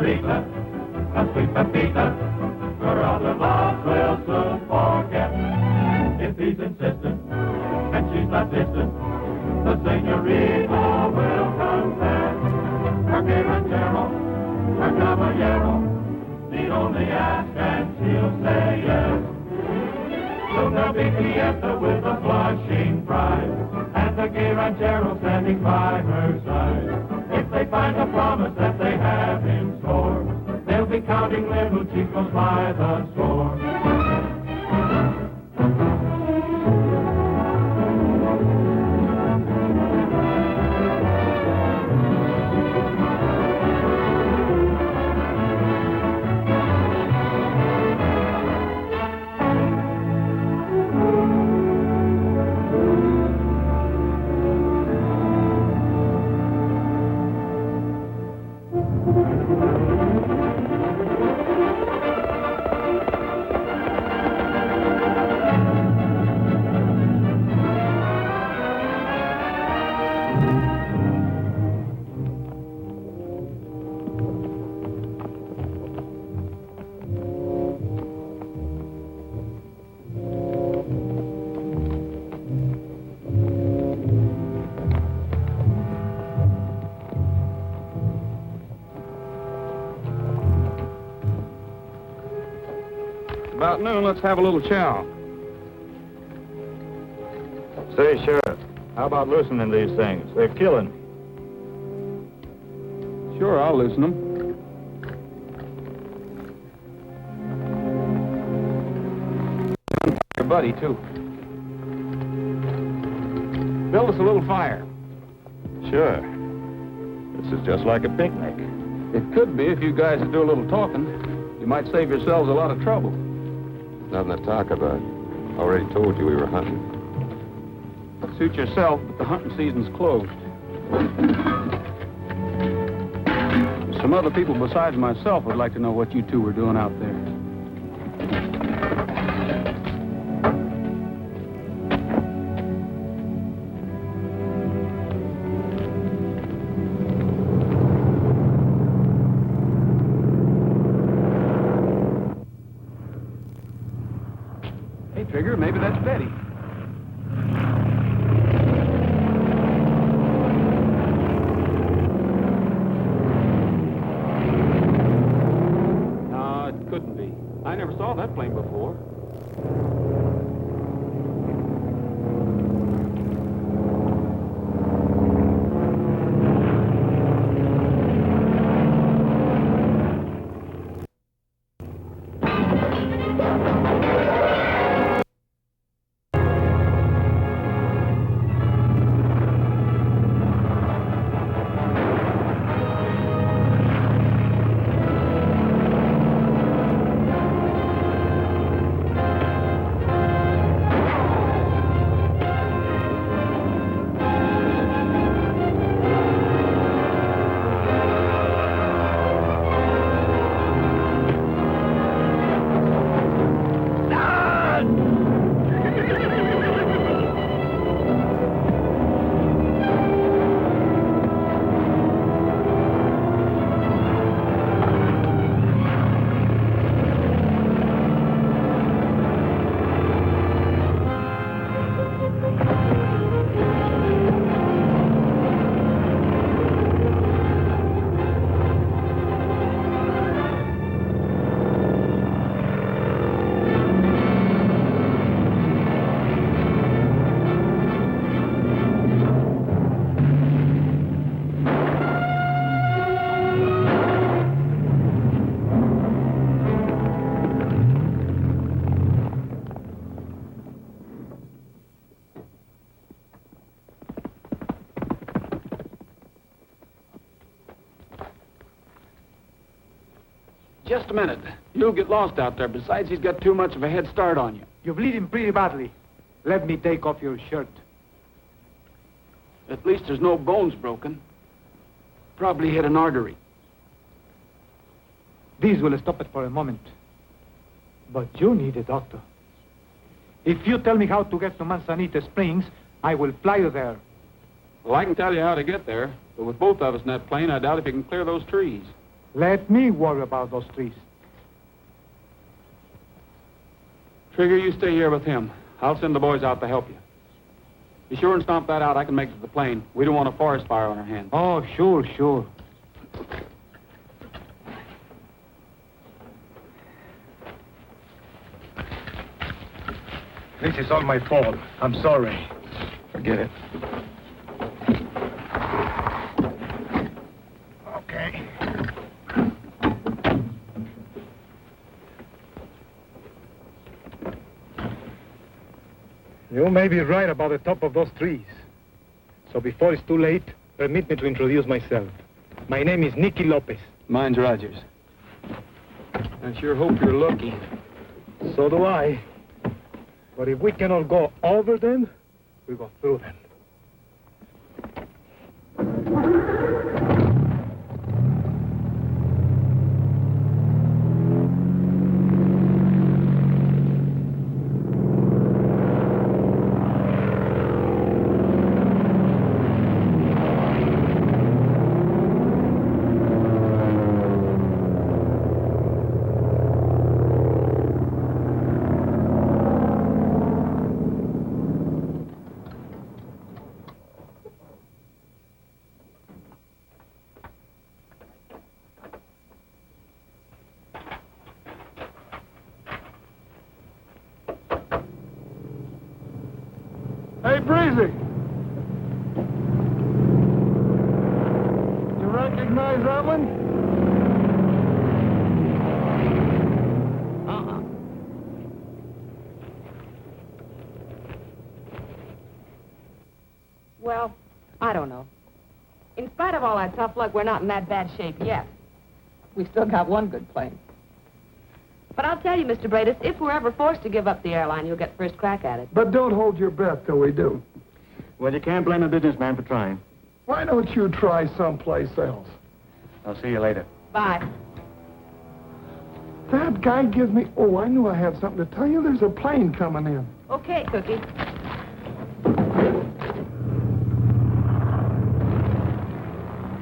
senorita, a sweet Pepita, her other loves will soon forget. If he's insistent, and she's not distant, the senorita will confess. Her Gay Ranchero, her Caballero, need only ask and she'll say yes. Soon there'll be fiesta with a blushing bride, and the Gay Ranchero standing by her side. If they find a promise that they have in store, they'll be counting little chicos by the score. About noon, let's have a little chow. Say, Sheriff, how about loosening these things? They're killing. Sure, I'll loosen them. Your buddy, too. Build us a little fire. Sure. This is just like a picnic. It could be if you guys would do a little talking. You might save yourselves a lot of trouble. Nothing to talk about. Already told you we were hunting. Suit yourself, but the hunting season's closed. Some other people besides myself would like to know what you two were doing out there. Hey, Trigger, maybe that's Betty. I never saw that plane before. Just a minute. You'll get lost out there. Besides, he's got too much of a head start on you. You're bleeding pretty badly. Let me take off your shirt. At least there's no bones broken. Probably hit an artery. These will stop it for a moment. But you need a doctor. If you tell me how to get to Manzanita Springs, I will fly you there. Well, I can tell you how to get there. But with both of us in that plane, I doubt if you can clear those trees. Let me worry about those trees. Trigger, you stay here with him. I'll send the boys out to help you. Be sure and stomp that out. I can make it to the plane. We don't want a forest fire on our hands. Oh, sure, sure. This is all my fault. I'm sorry. Forget it. Okay. You may be right about the top of those trees. So before it's too late, permit me to introduce myself. My name is Nicky Lopez. Mine's Rogers. I sure hope you're lucky. So do I. But if we cannot go over them, we go through them. Hey, Breezy! You recognize that one? Well, I don't know. In spite of all our tough luck, we're not in that bad shape yet. We've still got one good plane. But I'll tell you, Mr. Bradis, if we're ever forced to give up the airline, you'll get first crack at it. But don't hold your breath till we do. Well, you can't blame a businessman for trying. Why don't you try someplace else? I'll see you later. Bye. That guy gives me... Oh, I knew I had something to tell you. There's a plane coming in. Okay, Cookie.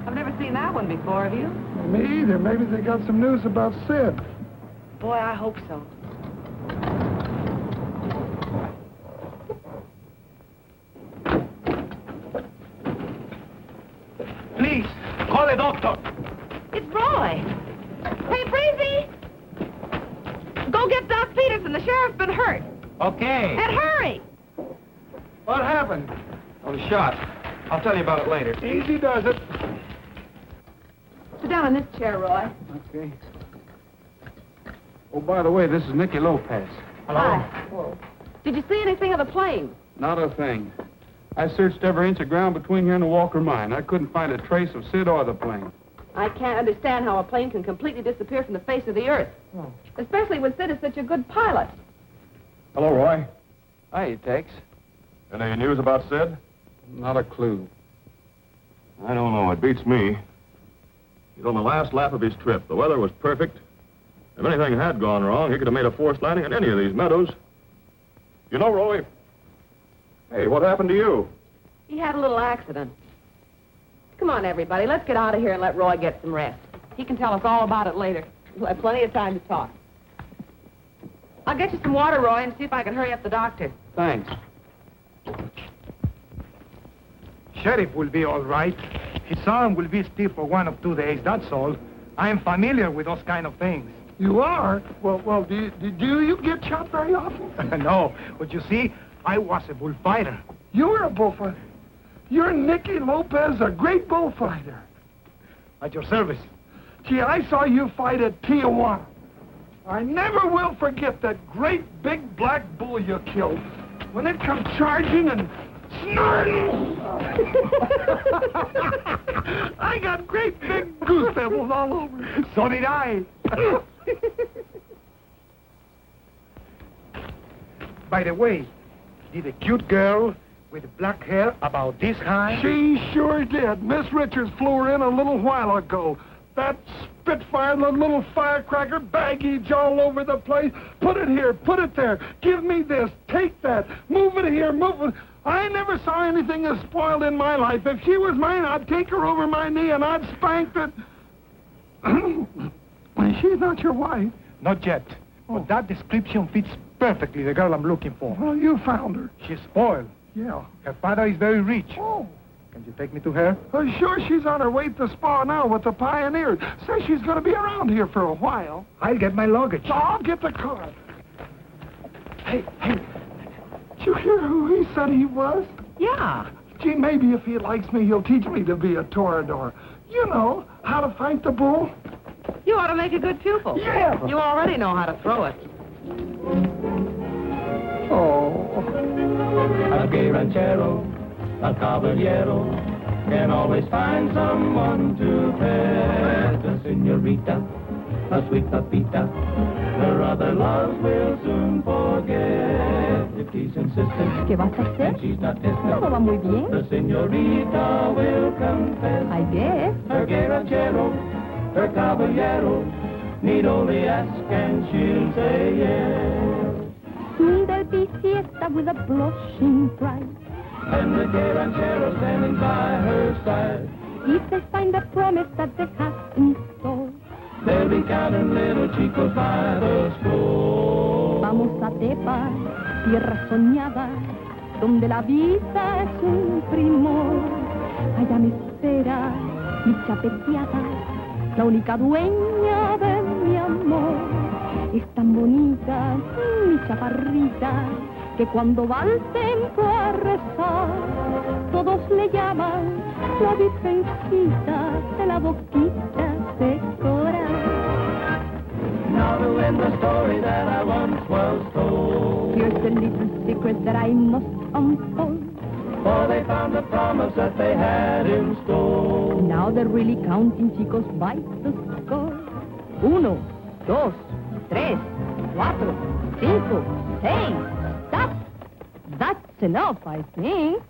I've never seen that one before, have you? Me either. Maybe they got some news about Sid. Boy, I hope so. Please, call a doctor. It's Roy. Hey, Breezy! Go get Doc Peterson. The sheriff's been hurt. Okay. And hurry! What happened? I was shot. I'll tell you about it later. Easy does it. Sit down in this chair, Roy. Okay. Oh, by the way, this is Nicky Lopez. Hello. Hi. Did you see anything of the plane? Not a thing. I searched every inch of ground between here and the Walker mine. I couldn't find a trace of Sid or the plane. I can't understand how a plane can completely disappear from the face of the earth. Oh. Especially when Sid is such a good pilot. Hello, Roy. Hi, Tex. Any news about Sid? Not a clue. I don't know. It beats me. He's on the last lap of his trip. The weather was perfect. If anything had gone wrong, he could have made a forced landing in any of these meadows. You know, Roy... Hey, what happened to you? He had a little accident. Come on, everybody. Let's get out of here and let Roy get some rest. He can tell us all about it later. We'll have plenty of time to talk. I'll get you some water, Roy, and see if I can hurry up the doctor. Thanks. Sheriff will be all right. His arm will be stiff for 1 or 2 days, that's all. I am familiar with those kind of things. You are? Well, do you get shot very often? No, but you see, I was a bullfighter. You were a bullfighter. You're Nicky Lopez, a great bullfighter. At your service. Gee, I saw you fight at Tijuana. I never will forget that great big black bull you killed. When it come charging and snorting. I got great big goose pimples all over. So did I. By the way, did a cute girl with black hair about this high? She sure did. Miss Richards flew her in a little while ago. That Spitfire, the little firecracker, baggage all over the place. Put it here, put it there. Give me this, take that. Move it here, move it. I never saw anything as spoiled in my life. If she was mine, I'd take her over my knee and I'd spank it. She's not your wife. Not yet. But that description fits perfectly the girl I'm looking for. Well, you found her. She's spoiled. Yeah. Her father is very rich. Oh. Can you take me to her? Sure, she's on her way to the spa now with the pioneers. Says she's going to be around here for a while. I'll get my luggage. So I'll get the car. Hey, did you hear who he said he was? Yeah. Gee, maybe if he likes me, he'll teach me to be a toreador. You know, how to fight the bull. You ought to make a good pupil. Yeah. You already know how to throw it. Oh. A gay ranchero, a caballero, can always find someone to pet. A senorita, a sweet papita, her other loves will soon forget. If he's insistent, ¿Qué vas a hacer? and she's not distant, Todo va muy bien. the senorita will confess. I guess. Her gay ranchero, her caballero, need only ask and she'll say yes. There'll be fiesta with a blushing bride. And the gay ranchero standing by her side. If they find the promise that they have in store. They'll be counting little chicos by the score. Vamos a Tepa, tierra soñada, donde la vida es un primor. Allá me espera mi chapeteada, la única dueña de mi amor. Es tan bonita mi chaparrita, que cuando va al templo a rezar, todos le llaman la virgencita de la boquita de coral. Now to end the story that I once was told. Here's the little secret that I must unfold. For they found the promise that they had in store. Now they're really counting chicos by the score. 1, 2, 3, 4, 5, 6. Stop! That's enough, I think.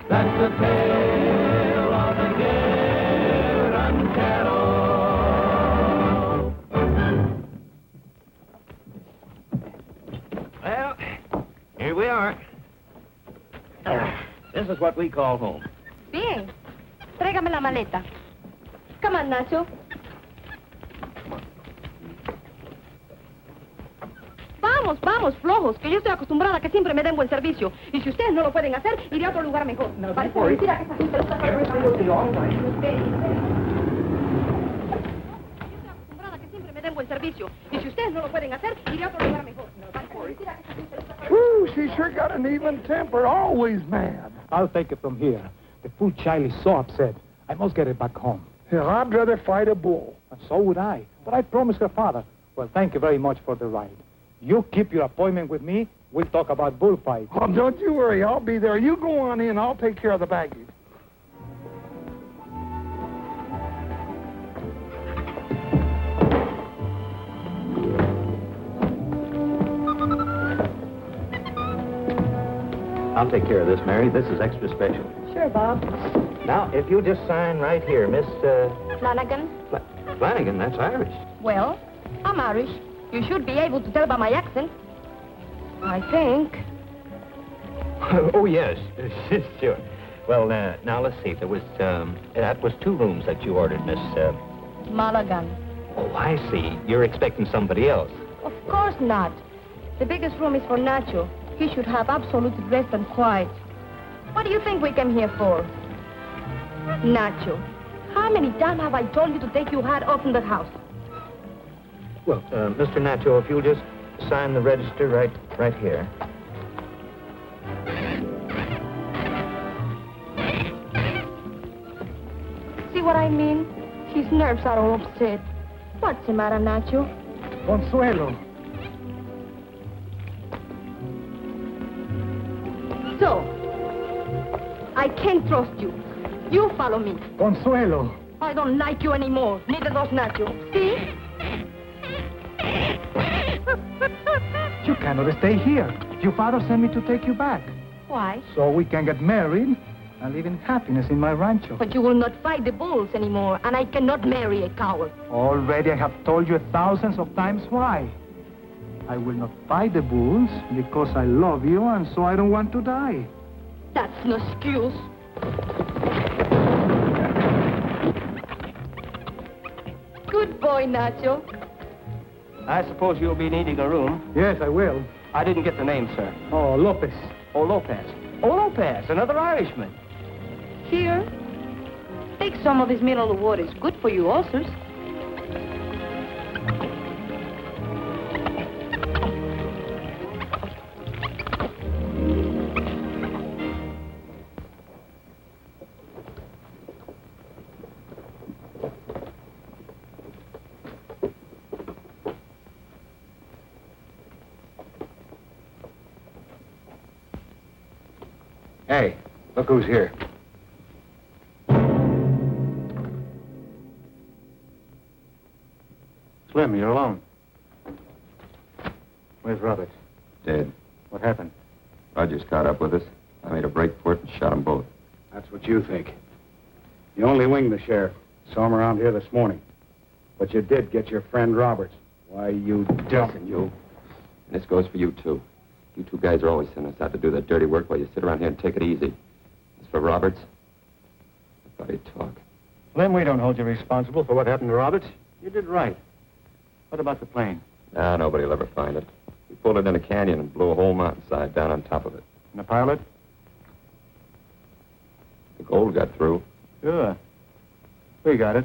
That's the tale of the Gay Ranchero. Well, here we are. This is what we call home. Bien. Tráigame la maleta. Come on, Nacho. Vamos, vamos, flojos, que yo estoy acostumbrada a que siempre me den buen servicio. Y si ustedes no lo pueden hacer, iré a otro lugar mejor. Parece mentira que esta gente lo está haciendo. Yo estoy acostumbrada a que siempre me den buen servicio. Y si ustedes no lo pueden hacer, iré a otro lugar mejor. Parece mentira que esta gente lo está haciendo. Woo, she sure got an even temper, always mad. I'll take it from here. The poor child is so upset. I must get it back home. Yeah, I'd rather fight a bull. And so would I. But I promised her father. Well, thank you very much for the ride. You keep your appointment with me. We'll talk about bullfights. Oh, don't you worry, I'll be there. You go on in, I'll take care of the baggage. I'll take care of this, Mary. This is extra special. Sure, Bob. Now, if you just sign right here, Miss, Flanagan? Flanagan, that's Irish. Well, I'm Irish. You should be able to tell by my accent. I think. Oh, yes. Sure. Well, now, let's see. There was, that was 2 rooms that you ordered, Miss, Mulligan. Oh, I see. You're expecting somebody else. Of course not. The biggest room is for Nacho. He should have absolute rest and quiet. What do you think we came here for? Nacho, how many times have I told you to take your hat off in the house? Well, Mr. Nacho, if you'll just sign the register right here. See what I mean? His nerves are all upset. What's the matter, Nacho? Consuelo. So, I can't trust you. You follow me. Consuelo. I don't like you anymore. Neither does Nacho. See? You cannot stay here. Your father sent me to take you back. Why? So we can get married and live in happiness in my rancho. But you will not fight the bulls anymore, and I cannot marry a coward. Already I have told you thousands of times why. I will not fight the bulls because I love you and so I don't want to die. That's no excuse. Good boy, Nacho. I suppose you'll be needing a room. Yes, I will. I didn't get the name, sir. Oh, Lopez. Oh, Lopez. Oh, Lopez, another Irishman. Here. Take some of this mineral water. It's good for you ulcers. Hey, look who's here. Slim, you're alone. Where's Roberts? Dead. What happened? Rogers caught up with us. I made a break for it and shot them both. That's what you think. You only winged the sheriff. Saw him around here this morning. But you did get your friend Roberts. Why, you dump. Listen, you. And this goes for you, too. You two guys are always sending us out to do the dirty work while you sit around here and take it easy. As for Roberts, I thought he'd talk. Slim, we don't hold you responsible for what happened to Roberts. You did right. What about the plane? Nah, nobody will ever find it. We pulled it in a canyon and blew a whole mountainside down on top of it. And the pilot? The gold got through. Sure. We got it.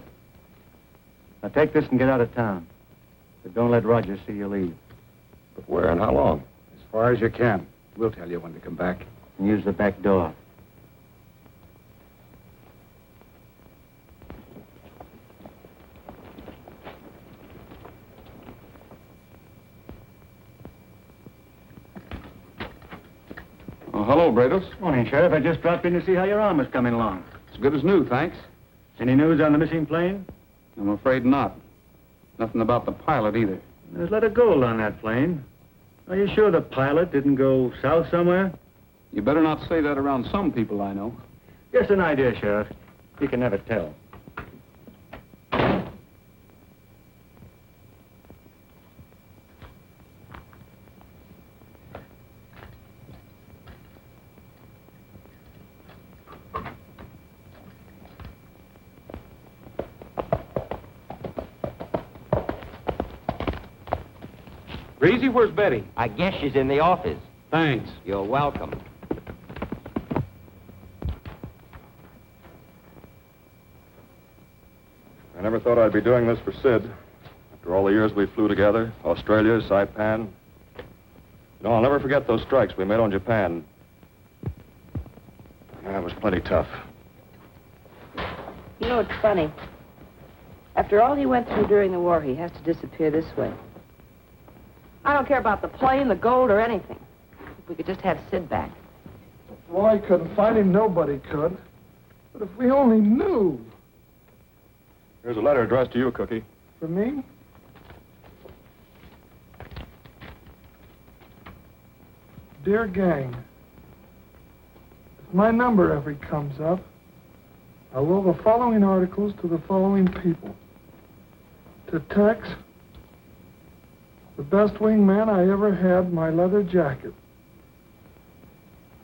Now take this and get out of town. But don't let Rogers see you leave. But where and how long? As far as you can. We'll tell you when to come back. And use the back door. Oh, hello, Brados. Morning, Sheriff. I just dropped in to see how your arm was coming along. As good as new, thanks. Any news on the missing plane? I'm afraid not. Nothing about the pilot either. There's a lot of gold on that plane. Are you sure the pilot didn't go south somewhere? You better not say that around some people I know. Just an idea, Sheriff. You can never tell. Breezy, where's Betty? I guess she's in the office. Thanks. You're welcome. I never thought I'd be doing this for Sid. After all the years we flew together, Australia, Saipan. You know, I'll never forget those strikes we made on Japan. That was plenty tough. You know, it's funny. After all he went through during the war, he has to disappear this way. I don't care about the plane, the gold, or anything. If we could just have Sid back. Roy couldn't find him, nobody could. But if we only knew. Here's a letter addressed to you, Cookie. For me? Dear gang, if my number ever comes up, I will the following articles to the following people. To Tex, the best wingman I ever had, my leather jacket.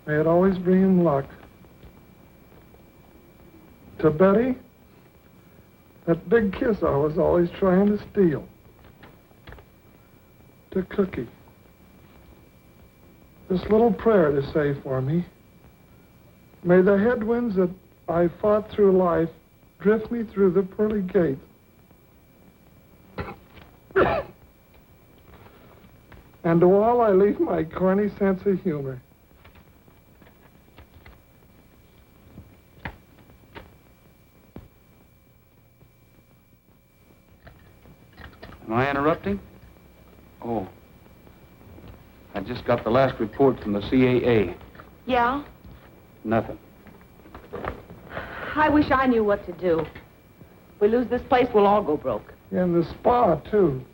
May it always bring him luck. To Betty, that big kiss I was always trying to steal. To Cookie, this little prayer to say for me. May the headwinds that I fought through life drift me through the pearly gate. And to all I leave my corny sense of humor. Am I interrupting? Oh. I just got the last report from the CAA. Yeah? Nothing. I wish I knew what to do. If we lose this place, we'll all go broke. And the spa, too.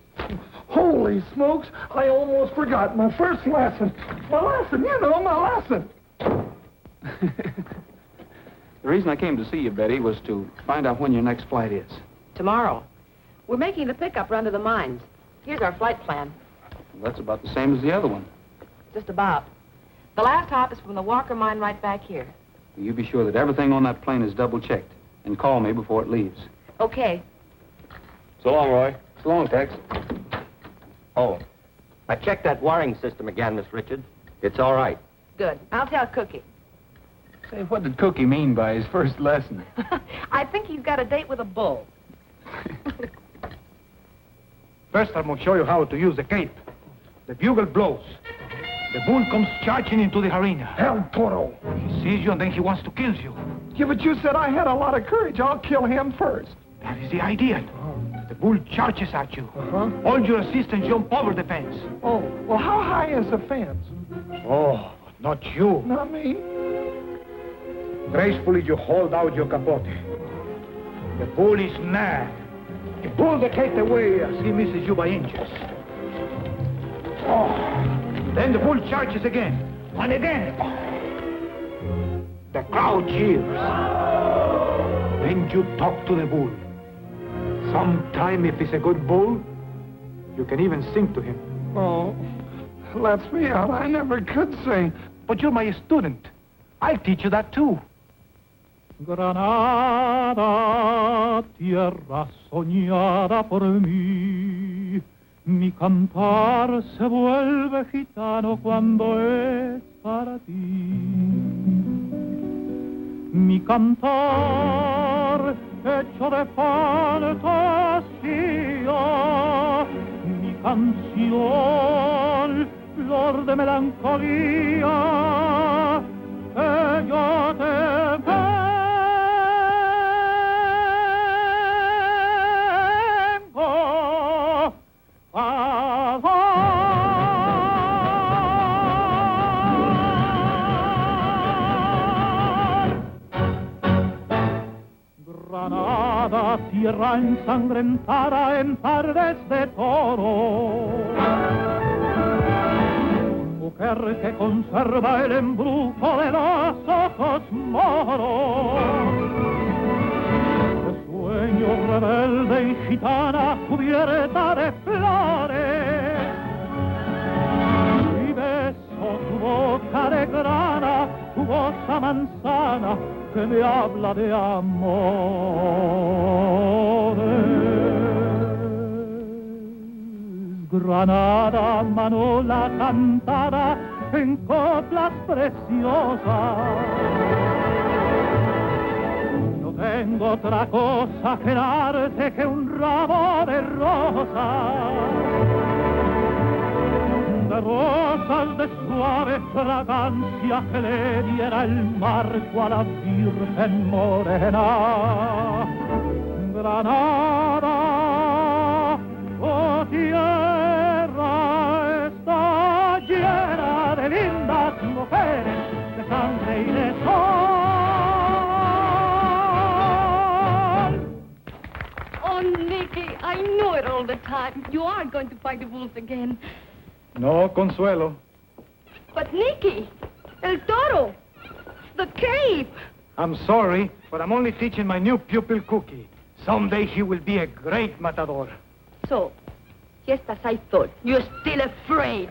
Holy smokes, I almost forgot my first lesson. My lesson, you know, my lesson. The reason I came to see you, Betty, was to find out when your next flight is. Tomorrow. We're making the pickup run to the mines. Here's our flight plan. Well, that's about the same as the other one. Just about. The last hop is from the Walker mine right back here. You be sure that everything on that plane is double-checked, and call me before it leaves. Okay. So long, Roy. So long, Tex. Oh, I checked that wiring system again, Miss Richards. It's all right. Good. I'll tell Cookie. Say, what did Cookie mean by his first lesson? I think he's got a date with a bull. First, I'm going to show you how to use the cape. The bugle blows. The bull comes charging into the arena. El Toro. He sees you and then he wants to kill you. Yeah, but you said I had a lot of courage. I'll kill him first. That is the idea. The bull charges at you. All your assistants jump over the fence. Oh, well, how high is the fence? Oh, not you. Not me. Gracefully, you hold out your capote. The bull is mad. You pull the cape away as he misses you by inches. Oh, then the bull charges again, and again. The crowd cheers. Then you talk to the bull. Sometime, if he's a good bull, you can even sing to him. Oh, lets me out. I never could sing. But you're my student. I'll teach you that too. Granada, tierra soñada por mí, mi cantar se vuelve gitano cuando es para ti. Mi cantar hecho de fantasía, mi canción, flor de melancolía, que yo te vengo a dar. Granada, tierra ensangrentada en tardes de toro, mujer que conserva el embrujo de los ojos moros, de sueño rebelde y gitana cubierta de flores, y beso tu boca de grana, tu voz a manzana que me habla de amores. Granada, manola cantada en coplas preciosas. No tengo otra cosa que darte que un ramo de rosas. De rosas de suave fragancia que le diera el marco a la Virgen morena. Granada, oh tierra, está llena de lindas mujeres, de sangre y de sol. Oh, Nicky, I knew it all the time. You are going to fight the wolves again. No, Consuelo. But Nicky, El Toro, the cape. I'm sorry, but I'm only teaching my new pupil, Cookie. Someday he will be a great matador. So, just as I thought, you're still afraid.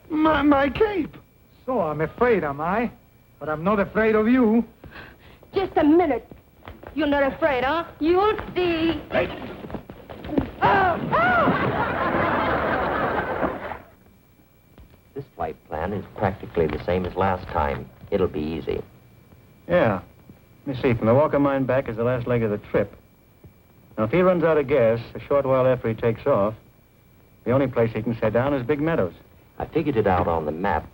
My cape. So I'm afraid, am I? But I'm not afraid of you. Just a minute. You're not afraid, huh? You'll see. Hey. Oh! Oh! This flight plan is practically the same as last time. It'll be easy. Yeah. Let me see, from the Walker mine back is the last leg of the trip. Now, if he runs out of gas a short while after he takes off, the only place he can set down is Big Meadows. I figured it out on the map,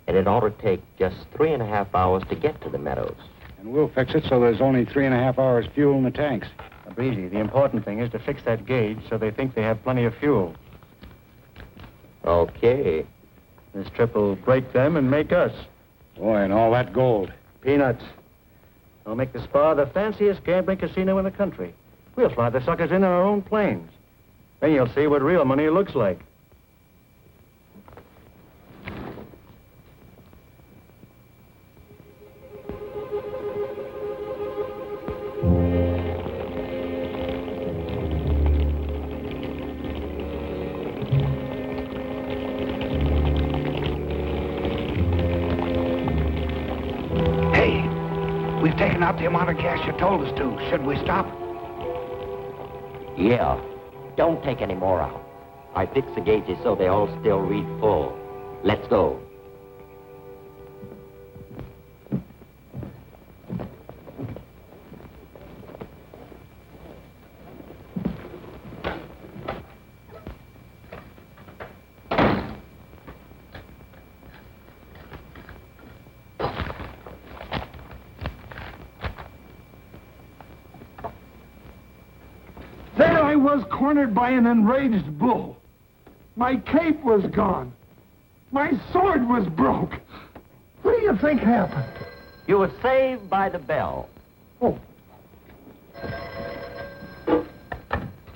and it ought to take just 3.5 hours to get to the meadows. And we'll fix it so there's only 3.5 hours fuel in the tanks. Now, Breezy, the important thing is to fix that gauge so they think they have plenty of fuel. Okay. This trip will break them and make us. Boy, and all that gold. Peanuts. I'll make the Spa the fanciest gambling casino in the country. We'll fly the suckers in our own planes. Then you'll see what real money looks like. Hey, we've taken out the amount of gas you told us to. Should we stop? Yeah. Don't take any more out. I fixed the gauges so they all still read full. Let's go. There I was cornered by an enraged bull. My cape was gone. My sword was broke. What do you think happened? You were saved by the bell. Oh.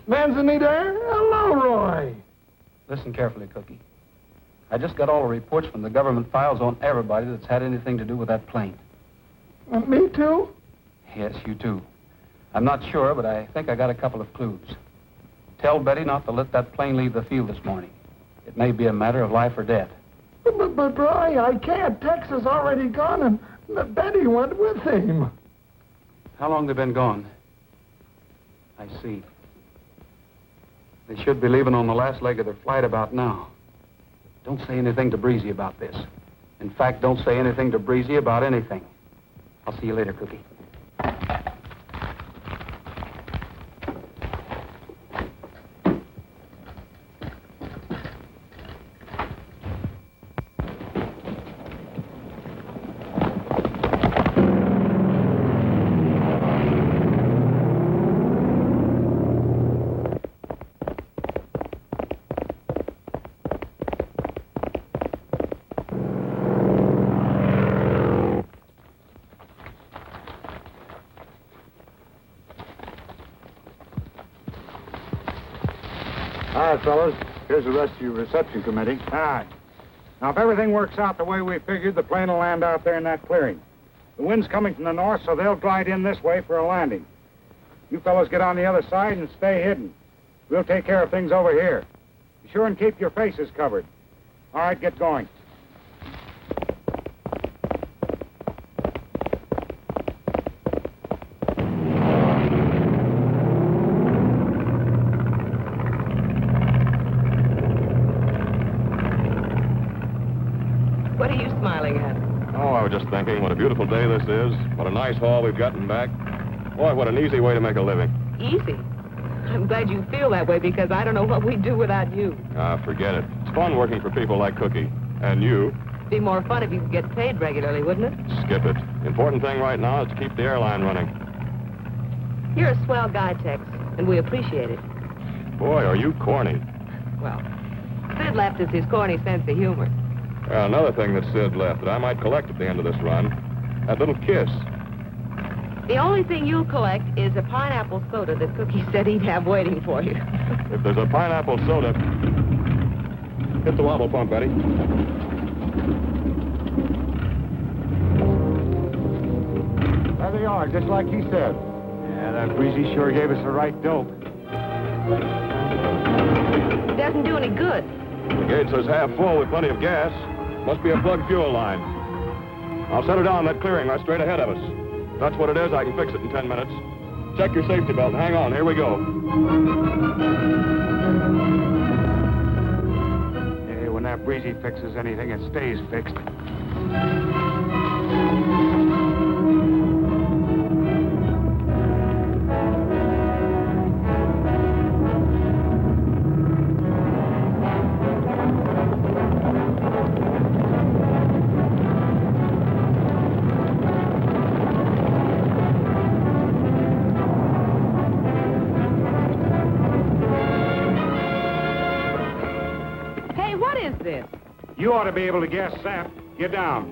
Manzanita, hello, Roy. Listen carefully, Cookie. I just got all the reports from the government files on everybody that's had anything to do with that plane. Me too? Yes, you too. I'm not sure, but I think I got a couple of clues. Tell Betty not to let that plane leave the field this morning. It may be a matter of life or death. But Roy, I can't. Tex is already gone, and Betty went with him. How long they been gone? I see. They should be leaving on the last leg of their flight about now. Don't say anything to Breezy about this. In fact, don't say anything to Breezy about anything. I'll see you later, Cookie. All right, fellas. Here's the rest of your reception committee. All right. Now, if everything works out the way we figured, the plane will land out there in that clearing. The wind's coming from the north, so they'll glide in this way for a landing. You fellows get on the other side and stay hidden. We'll take care of things over here. Be sure and keep your faces covered. All right, get going. What are you smiling at? Oh, I was just thinking what a beautiful day this is. What a nice haul we've gotten back. Boy, what an easy way to make a living. Easy. I'm glad you feel that way because I don't know what we'd do without you. Ah, forget it. It's fun working for people like Cookie. And you. It'd be more fun if you could get paid regularly, wouldn't it? Skip it. The important thing right now is to keep the airline running. You're a swell guy, Tex, and we appreciate it. Boy, are you corny. Well, Sid left us his corny sense of humor. Well, another thing that Sid left that I might collect at the end of this run, that little kiss. The only thing you'll collect is a pineapple soda that Cookie said he'd have waiting for you. If there's a pineapple soda, hit the wobble pump, Betty. There they are, just like he said. Yeah, that Breezy sure gave us the right dope. It doesn't do any good. The gauge says half full with plenty of gas. Must be a plugged fuel line. I'll set her down that clearing right straight ahead of us. If that's what it is, I can fix it in 10 minutes. Check your safety belt and hang on. Here we go. Hey, when that Breezy fixes anything, it stays fixed. You ought to be able to guess that. Get down.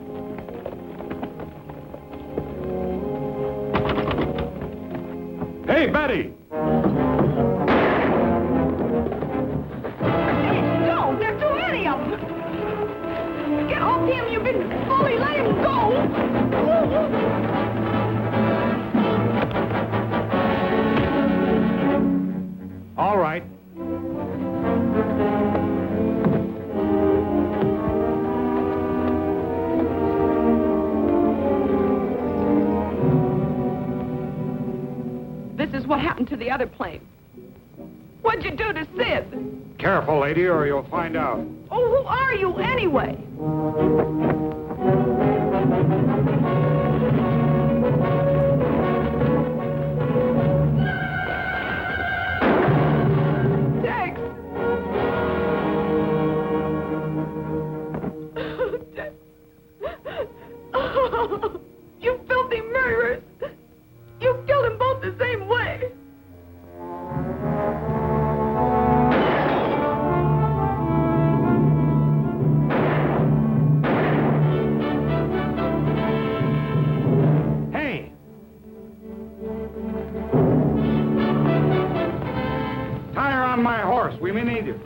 Hey, Betty! Don't! There's too many of them! Get off him! You've been bullied! Let him go! All right. This is what happened to the other plane. What'd you do to Sid? Careful, lady, or you'll find out. Oh, who are you anyway? Tex! Tex! Oh, you filthy murderers! You killed them both the same way! My horse. We may need it.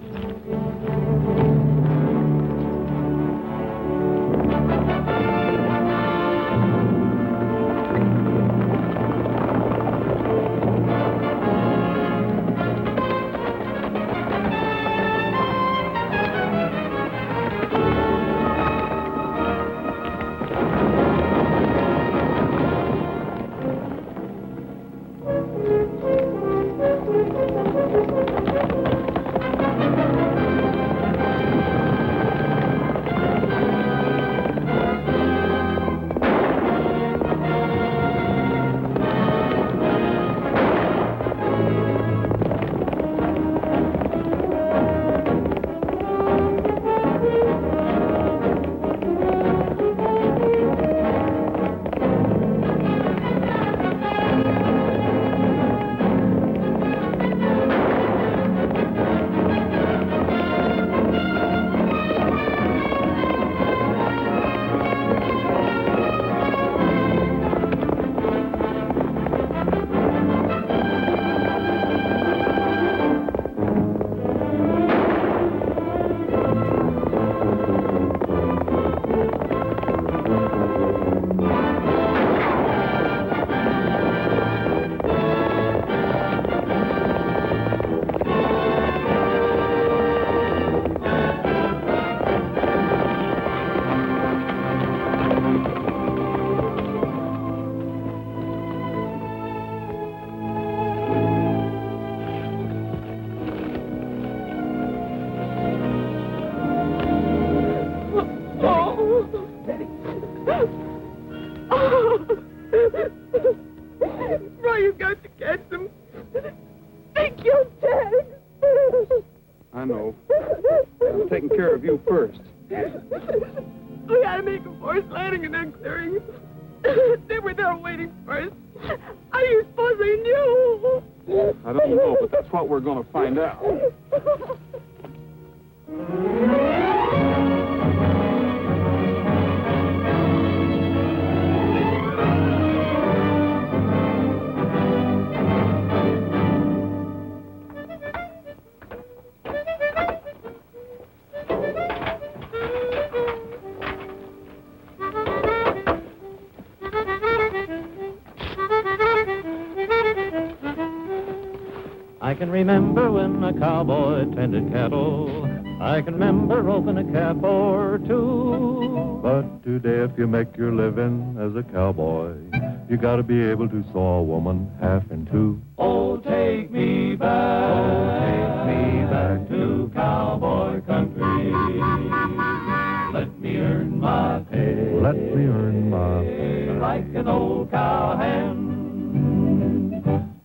Roy, you got to catch them. They killed Ted. I know. I'm taking care of you first. We had to make a forced landing and then clearing. They were there waiting for us. How do you suppose they knew? I don't know, but that's what we're going to find out. I can remember when a cowboy tended cattle. I can remember roping a calf or two. But today, if you make your living as a cowboy, you gotta be able to saw a woman half in two. Oh, take me back to cowboy country. Let me earn my pay. Let me earn my pay. Like an old cowhand.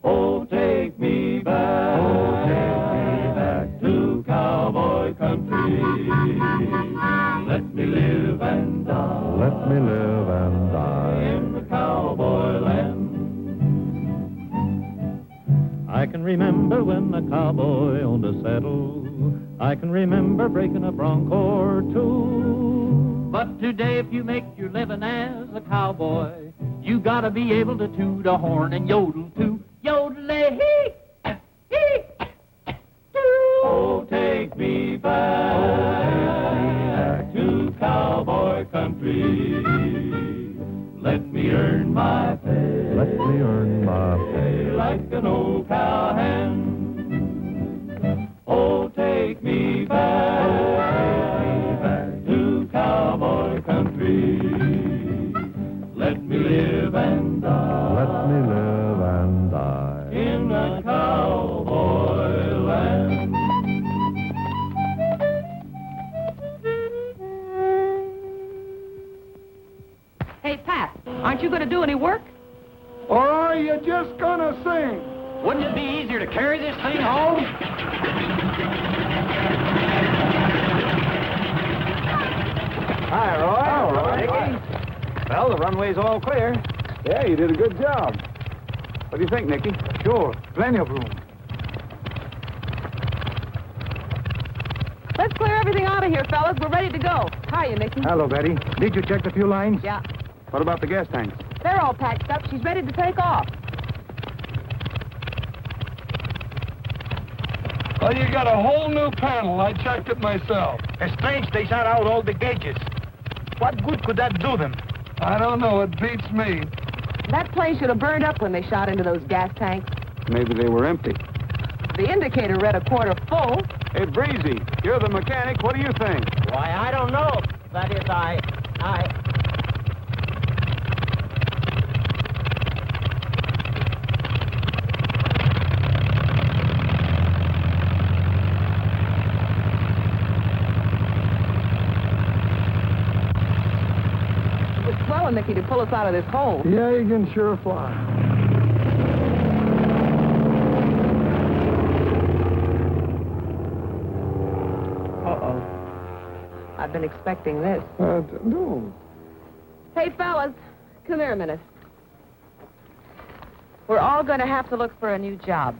Oh, take me back. Oh, take me back to cowboy country. Let me live and die. Let me live and die. In the cowboy land. I can remember when a cowboy owned a saddle. I can remember breaking a bronc or two. But today, if you make your living as a cowboy, you gotta be able to toot a horn and yodel too. Yodel-a-hee, hee, oh, take me back to cowboy country. Let me earn my pay. Let me earn my pay. Like an old cowhand. Oh, take me back to cowboy country. Let me live and die. Let me live and die. In a cowboy land. Hey, Pat, aren't you going to do any work? Or are you just gonna sing? Wouldn't it be easier to carry this thing home? Hi, Roy. Oh, Roy. Nicky. Well, the runway's all clear. Yeah, you did a good job. What do you think, Nicky? Sure, plenty of room. Let's clear everything out of here, fellas. We're ready to go. Hiya, Nicky. Hello, Betty. Did you check the few lines? Yeah. What about the gas tanks? They're all packed up. She's ready to take off. Well, you got a whole new panel. I checked it myself. It's strange they shot out all the gauges. What good could that do them? I don't know. It beats me. That plane should have burned up when they shot into those gas tanks. Maybe they were empty. The indicator read a quarter full. Hey, Breezy, you're the mechanic. What do you think? Why, I don't know. That is, I... It's swelling, Nicky, to pull us out of this hole. Yeah, you can sure fly. Uh-oh. I've been expecting this. No. Hey, fellas, come here a minute. We're all going to have to look for a new job.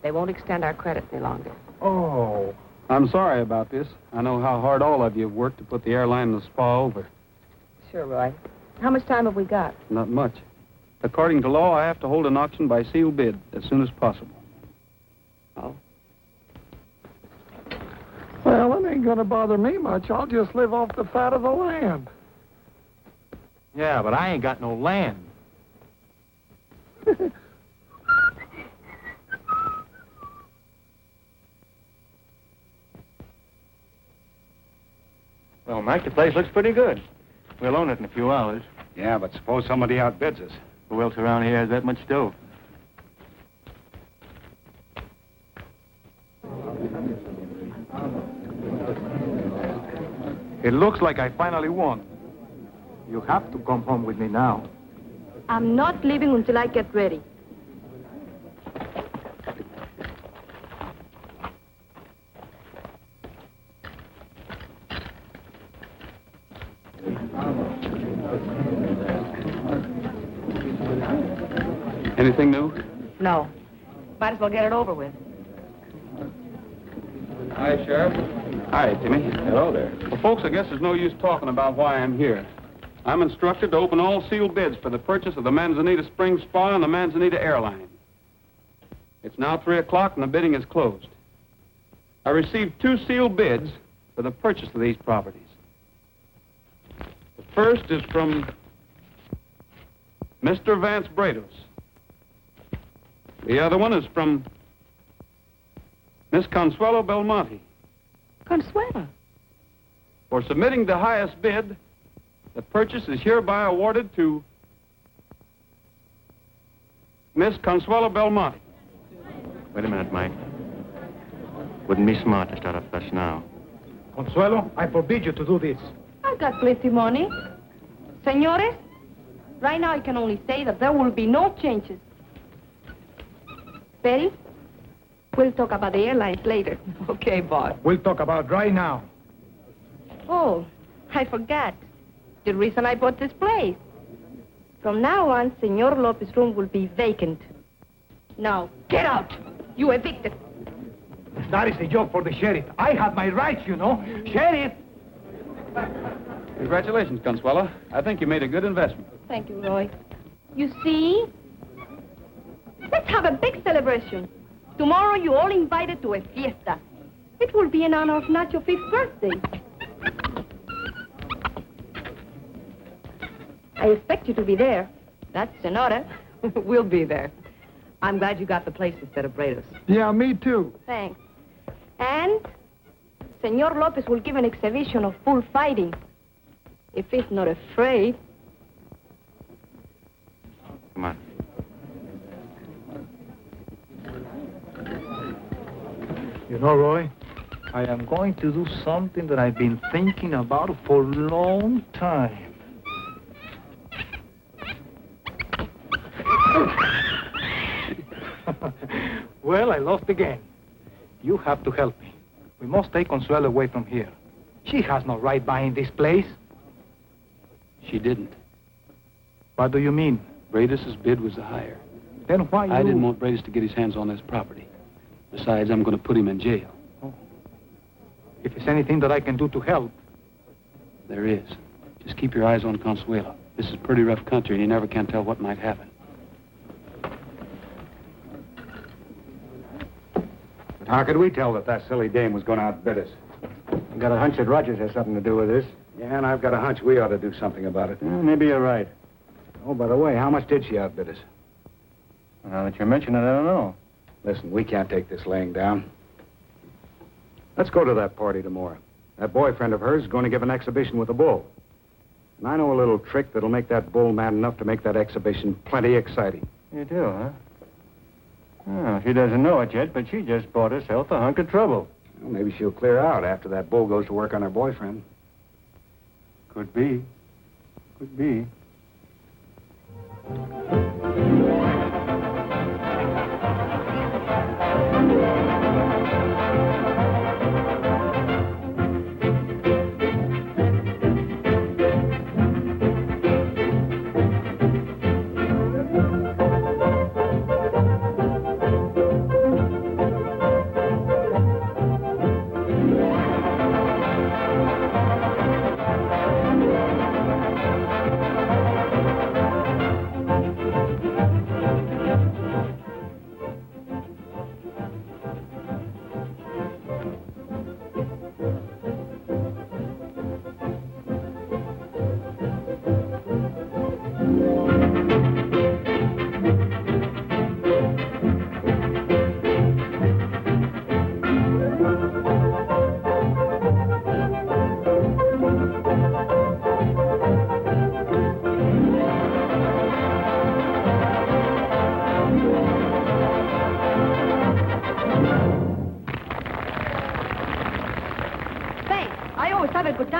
They won't extend our credit any longer. Oh. I'm sorry about this. I know how hard all of you have worked to put the airline and the spa over. Sure, Roy. How much time have we got? Not much. According to law, I have to hold an auction by sealed bid as soon as possible. Oh. Well, it ain't gonna bother me much. I'll just live off the fat of the land. Yeah, but I ain't got no land. Well, Mike, the place looks pretty good. We'll own it in a few hours. Yeah, but suppose somebody outbids us. Who else around here has that much dough? It looks like I finally won. You have to come home with me now. I'm not leaving until I get ready. Anything new? No. Might as well get it over with. Hi, Sheriff. Hi, Timmy. Hello there. Well, folks, I guess there's no use talking about why I'm here. I'm instructed to open all sealed bids for the purchase of the Manzanita Springs Spa and the Manzanita Airline. It's now 3 o'clock and the bidding is closed. I received 2 sealed bids for the purchase of these properties. The first is from Mr. Vance Brados. The other one is from Miss Consuelo Belmonte. Consuelo? For submitting the highest bid, the purchase is hereby awarded to Miss Consuelo Belmonte. Wait a minute, Mike. Wouldn't be smart to start a fuss now. Consuelo, I forbid you to do this. I got plenty money. Senores, right now I can only say that there will be no changes. Betty, we'll talk about the airlines later. Okay, boss. We'll talk about right now. Oh, I forgot. The reason I bought this place. From now on, Senor Lopez's room will be vacant. Now, get out! You evicted. That is a joke for the sheriff. I have my rights, you know. Sheriff! Congratulations, Consuelo. I think you made a good investment. Thank you, Roy. You see? Let's have a big celebration. Tomorrow you're all invited to a fiesta. It will be in honor of Nacho's 5th birthday. I expect you to be there. That's in order. We'll be there. I'm glad you got the place instead of Brados. Yeah, me too. Thanks. And Senor Lopez will give an exhibition of full fighting. If he's not afraid. Come on. You know, Roy, I am going to do something that I've been thinking about for a long time. Well, I lost again. You have to help me. We must take Consuelo away from here. She has no right buying this place. She didn't. What do you mean? Bradis's bid was the higher. Then why I didn't want Bradis to get his hands on this property. Besides, I'm going to put him in jail. Oh. If there's anything that I can do to help... There is. Just keep your eyes on Consuelo. This is pretty rough country, and you never can tell what might happen. But how could we tell that silly dame was going to outbid us? I got a hunch that Rogers has something to do with this. Yeah, and I've got a hunch we ought to do something about it. Maybe you're right. Oh, by the way, how much did she outbid us? Now that you mention it, I don't know. Listen, we can't take this laying down. Let's go to that party tomorrow. That boyfriend of hers is going to give an exhibition with a bull. And I know a little trick that'll make that bull mad enough to make that exhibition plenty exciting. You do, huh? Oh, she doesn't know it yet, but she just bought herself a hunk of trouble. Well, maybe she'll clear out after that bull goes to work on her boyfriend. Could be. Could be.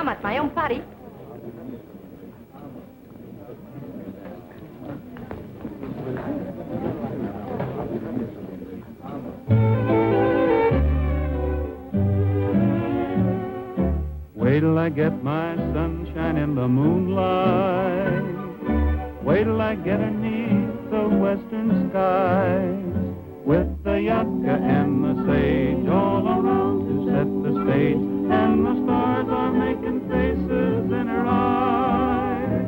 At my own party. Wait till I get my sunshine in the moonlight. Wait till I get underneath the western skies, with the yucca and the sage all around to set the stage, and the stars are making faces in her eyes.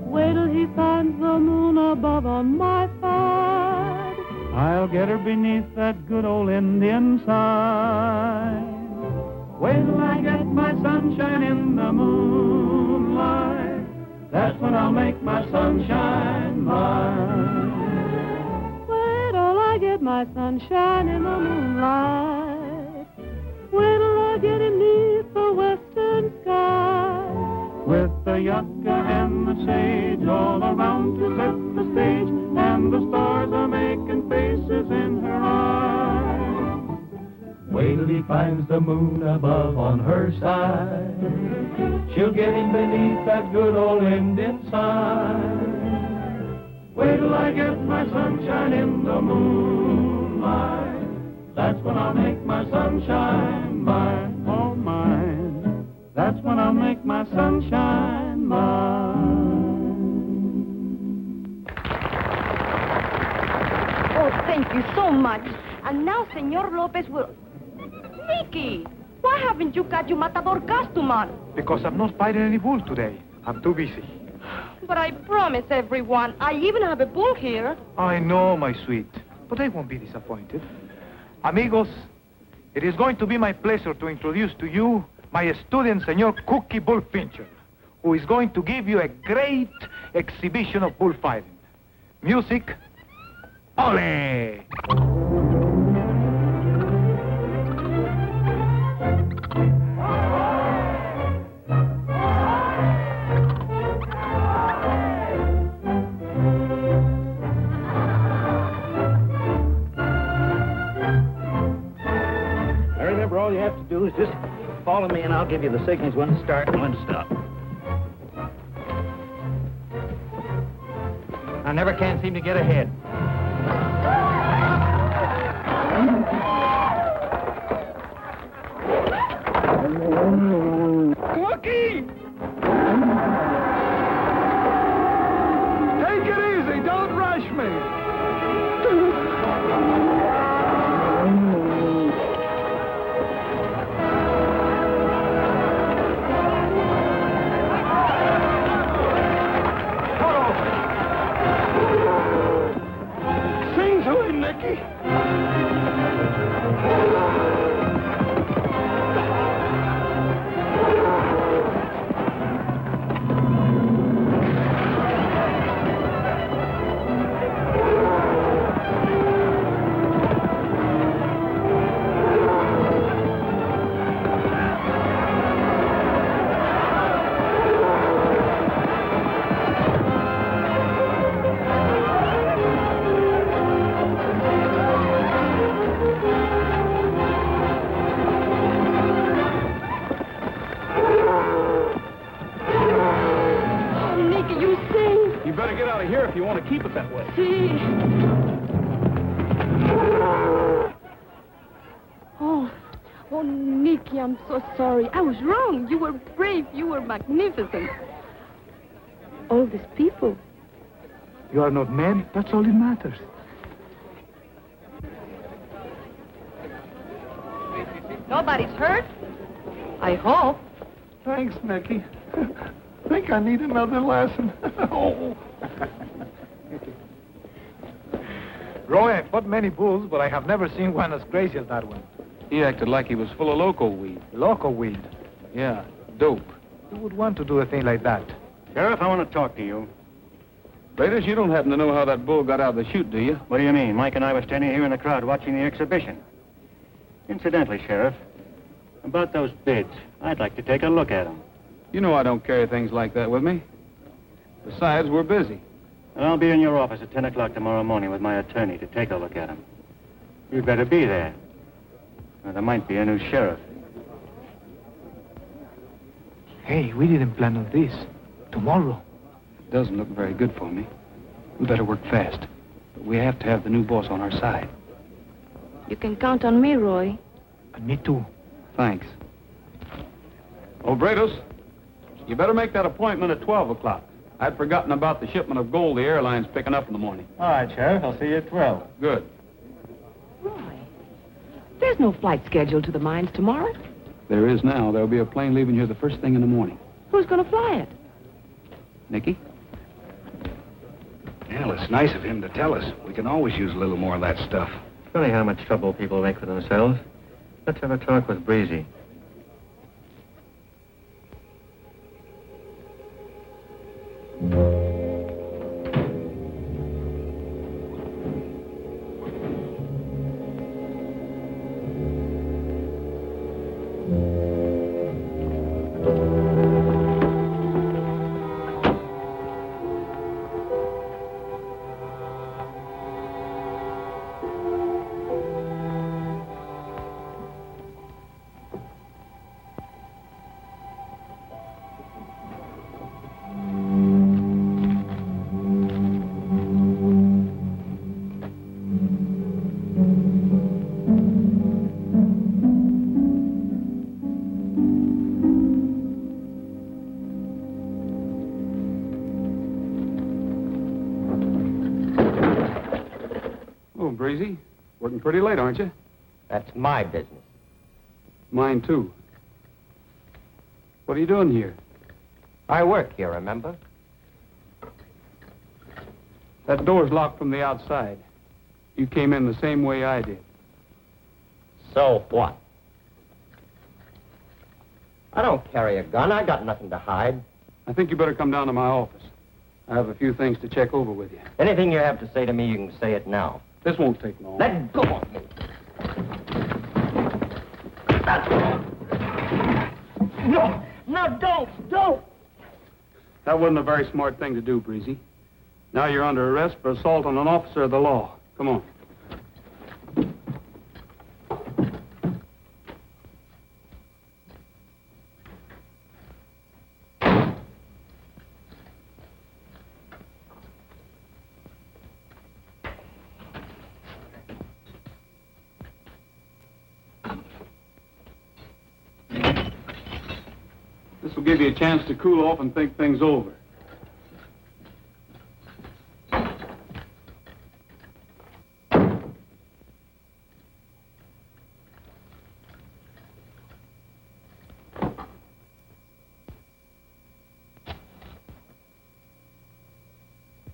Wait till he finds the moon above on my side. I'll get her beneath that good old Indian sign. Wait till I get my sunshine in the moonlight. That's when I'll make my sunshine mine. Wait till I get my sunshine in the moonlight. Wait till I get him neath the western sky, with the yucca and the sage all around to set the stage, and the stars are making faces in her eyes. Wait till he finds the moon above on her side. She'll get him beneath that good old Indian sign. Wait till I get my sunshine in the moonlight. That's when I'll make my sunshine mine, oh mine. That's when I'll make my sunshine mine. Oh, thank you so much. And now Senor Lopez will... Mickey, why haven't you got your matador costume on? Because I'm not fighting any bull today. I'm too busy. But I promise everyone, I even have a bull here. I know, my sweet, but they won't be disappointed. Amigos, it is going to be my pleasure to introduce to you my student, Senor Cookie Bullfincher, who is going to give you a great exhibition of bullfighting. Music, ole! All you have to do is just follow me, and I'll give you the signals when to start and when to stop. I never can seem to get ahead. Nicky. If you want to keep it that way. See. Oh, Nicky, I'm so sorry. I was wrong. You were brave. You were magnificent. All these people. You are not mad. That's all that matters. Nobody's hurt? I hope. Thanks, Nicky. Think I need another lesson. Oh. Roy, I've fought many bulls, but I have never seen one as crazy as that one. He acted like he was full of loco weed. Loco weed? Yeah, dope. Who would want to do a thing like that? Sheriff, I want to talk to you. Raiders, you don't happen to know how that bull got out of the chute, do you? What do you mean? Mike and I were standing here in the crowd watching the exhibition. Incidentally, Sheriff, about those bids, I'd like to take a look at them. You know I don't carry things like that with me. Besides, we're busy. And I'll be in your office at 10 o'clock tomorrow morning with my attorney to take a look at them. You'd better be there. Or there might be a new sheriff. Hey, we didn't plan on this. Tomorrow. It doesn't look very good for me. We better work fast. But we have to have the new boss on our side. You can count on me, Roy. And me too. Thanks. Oh, Brados, you better make that appointment at 12 o'clock. I'd forgotten about the shipment of gold the airline's picking up in the morning. All right, Sheriff. I'll see you at 12. Good. Roy, there's no flight scheduled to the mines tomorrow. There is now. There'll be a plane leaving here the first thing in the morning. Who's going to fly it? Nicky? Well, it's nice of him to tell us. We can always use a little more of that stuff. Funny how much trouble people make for themselves. Let's have a talk with Breezy. Breezy, working pretty late, aren't you? That's my business. Mine, too. What are you doing here? I work here, remember? That door's locked from the outside. You came in the same way I did. So what? I don't carry a gun. I got nothing to hide. I think you better come down to my office. I have a few things to check over with you. Anything you have to say to me, you can say it now. This won't take long. Let go of me. No, don't. That wasn't a very smart thing to do, Breezy. Now you're under arrest for assault on an officer of the law. Come on. This will give you a chance to cool off and think things over.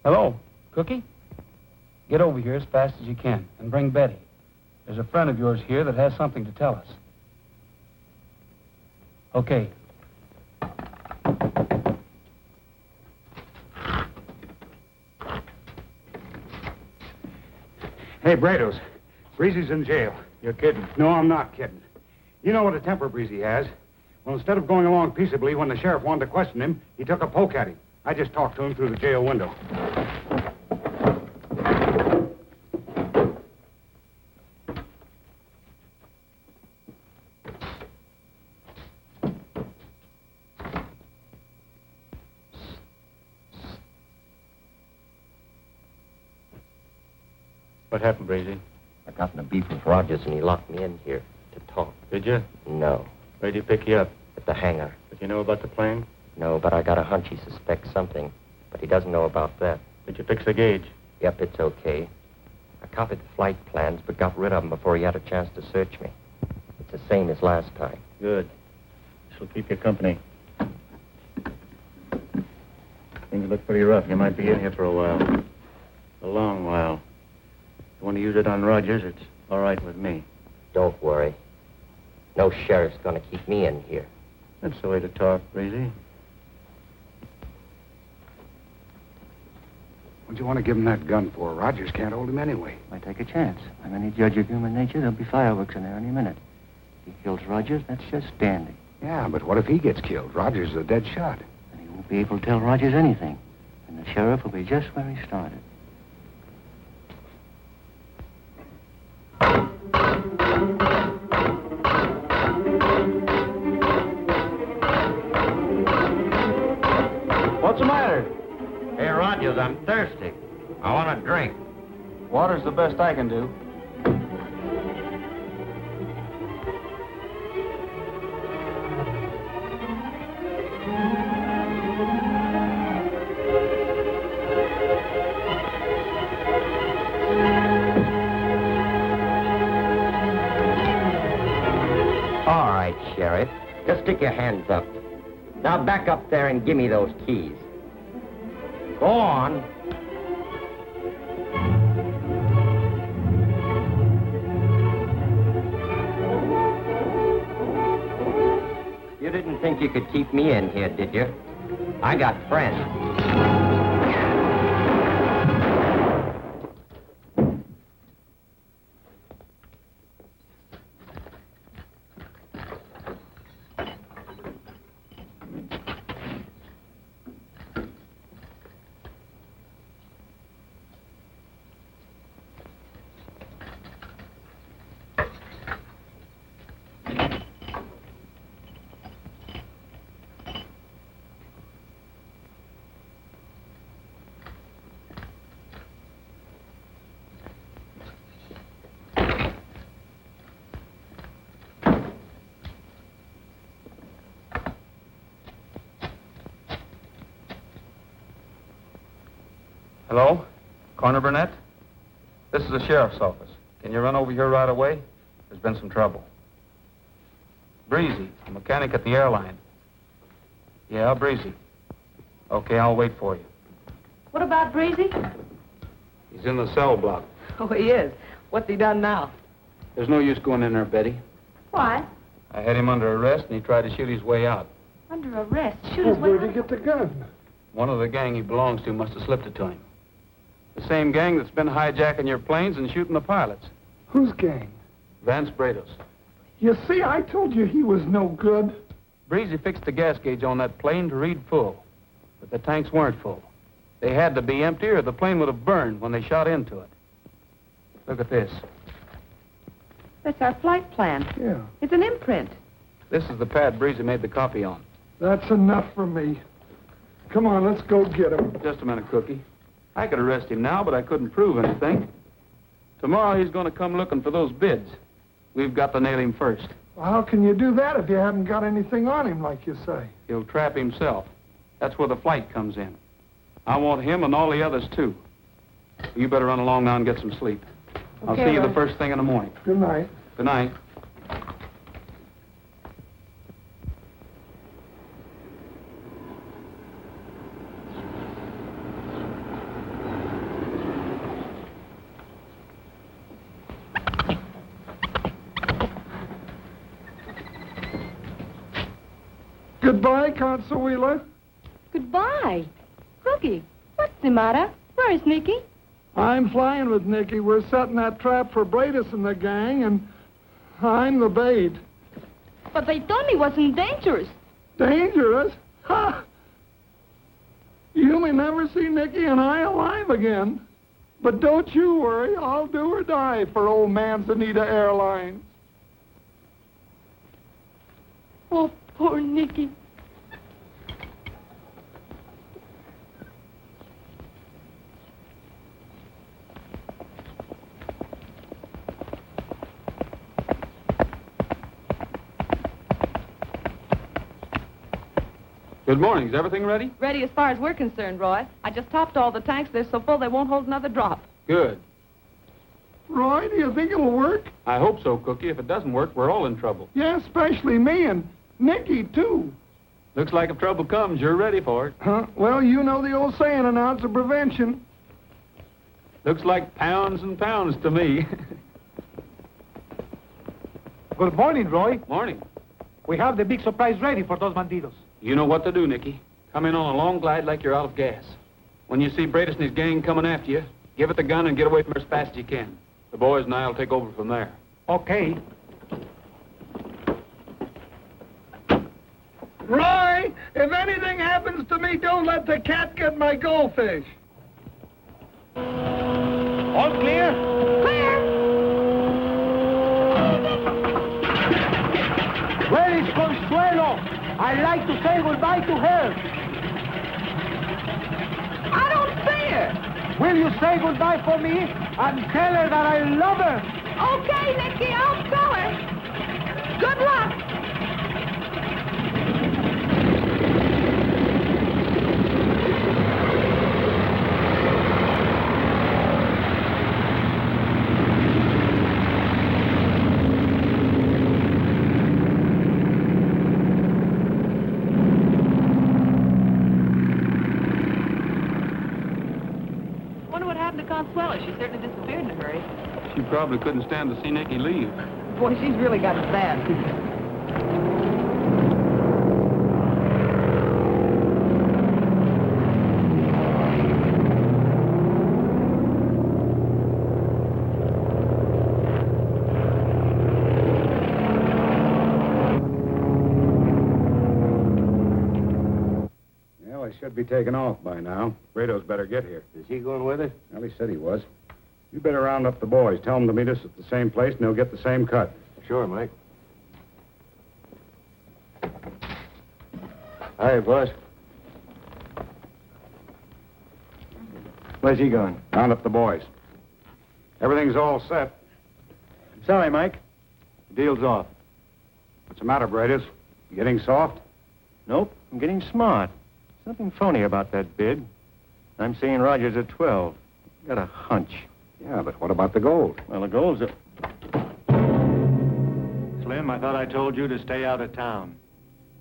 Hello, Cookie? Get over here as fast as you can and bring Betty. There's a friend of yours here that has something to tell us. Okay. Hey, Brados. Breezy's in jail. You're kidding. No, I'm not kidding. You know what a temper Breezy has. Well, instead of going along peaceably when the sheriff wanted to question him, he took a poke at him. I just talked to him through the jail window. What happened, Breezy? I got in a beef with Rogers, and he locked me in here to talk. Did you? No. Where'd he pick you up? At the hangar. Did you know about the plane? No, but I got a hunch he suspects something. But he doesn't know about that. Did you fix the gauge? Yep, it's okay. I copied the flight plans, but got rid of them before he had a chance to search me. It's the same as last time. Good. She'll keep you company. Things look pretty rough. You might be in here for a while. A long while. If you want to use it on Rogers, it's all right with me. Don't worry. No sheriff's gonna keep me in here. That's the way to talk, Breezy. What'd you want to give him that gun for? Rogers can't hold him anyway. Might take a chance. I'm any judge of human nature, there'll be fireworks in there any minute. If he kills Rogers, that's just dandy. Yeah, but what if he gets killed? Rogers is a dead shot. And he won't be able to tell Rogers anything. And the sheriff will be just where he started. What's the matter? Hey, Rogers, I'm thirsty. I want a drink. Water's the best I can do. All right, Sheriff. Just stick your hands up. Now back up there and give me those keys. Go on. You didn't think you could keep me in here, did you? I got friends. Hello? Coroner Burnett? This is the sheriff's office. Can you run over here right away? There's been some trouble. Breezy, a mechanic at the airline. Yeah, Breezy. Okay, I'll wait for you. What about Breezy? He's in the cell block. Oh, he is. What's he done now? There's no use going in there, Betty. Why? I had him under arrest, and he tried to shoot his way out. Under arrest. Shoot his way Where'd he out. get the gun? One of the gang he belongs to must have slipped it to him. The same gang that's been hijacking your planes and shooting the pilots. Whose gang? Vance Brados. You see, I told you he was no good. Breezy fixed the gas gauge on that plane to read full, but the tanks weren't full. They had to be empty or the plane would have burned when they shot into it. Look at this. That's our flight plan. Yeah. It's an imprint. This is the pad Breezy made the copy on. That's enough for me. Come on, let's go get him. Just a minute, Cookie. I could arrest him now, but I couldn't prove anything. Tomorrow he's going to come looking for those bids. We've got to nail him first. Well, how can you do that if you haven't got anything on him, like you say? He'll trap himself. That's where the flight comes in. I want him and all the others, too. You better run along now and get some sleep. I'll see you the first thing in the morning. Good night. Good night. Goodbye, Consuela. Goodbye. Crookie, what's the matter? Where's Nicky? I'm flying with Nicky. We're setting that trap for Bradis and the gang, and I'm the bait. But they told me it wasn't dangerous. Dangerous? Ha! You may never see Nicky and I alive again. But don't you worry, I'll do or die for old Manzanita Airlines. Oh, poor Nicky. Good morning. Is everything ready? Ready as far as we're concerned, Roy. I just topped all the tanks. They're so full they won't hold another drop. Good. Roy, do you think it'll work? I hope so, Cookie. If it doesn't work, we're all in trouble. Yeah, especially me and Nicky, too. Looks like if trouble comes, you're ready for it. Huh? Well, you know the old saying, an ounce of prevention. Looks like pounds and pounds to me. Good morning, Roy. Morning. We have the big surprise ready for those bandidos. You know what to do, Nicky. Come in on a long glide like you're out of gas. When you see Bradis and his gang coming after you, give it the gun and get away from her as fast as you can. The boys and I'll take over from there. Okay. Roy, if anything happens to me, don't let the cat get my goldfish. All clear? Clear! Where is Consuelo? I'd like to say goodbye to her. I don't see her. Will you say goodbye for me and tell her that I love her? Okay, Nicky, I'll tell her. Good luck. Consuela. She certainly disappeared in a hurry. She probably couldn't stand to see Nicky leave. Boy, she's really got it bad. Should be taking off by now. Brado's better get here. Is he going with us? Well, he said he was. You better round up the boys. Tell them to meet us at the same place, and they'll get the same cut. Sure, Mike. Hi, boss. Where's he going? Round up the boys. Everything's all set. Sorry, Mike. The deal's off. What's the matter, Brados? You getting soft? Nope, I'm getting smart. Something phony about that bid. I'm seeing Rogers at 12. Got a hunch. Yeah, but what about the gold? Well, the gold's a... Slim, I thought I told you to stay out of town.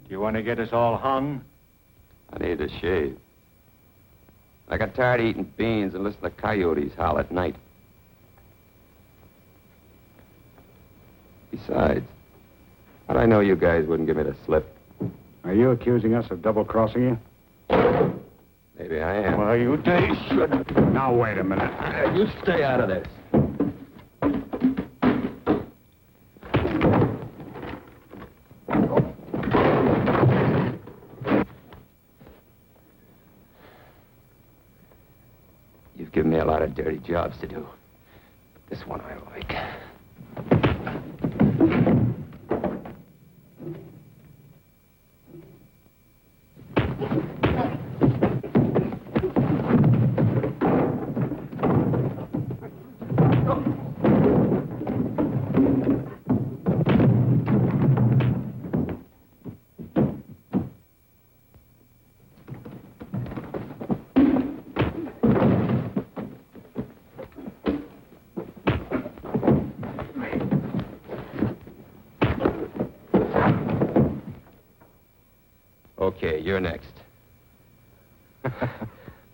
Do you want to get us all hung? I need a shave. I got tired of eating beans and listening to coyotes howl at night. Besides, how'd I know you guys wouldn't give me the slip? Are you accusing us of double-crossing you? Maybe I am. Well, you should. Now, wait a minute. You stay out of this. You've given me a lot of dirty jobs to do. But this one I like. Okay, you're next.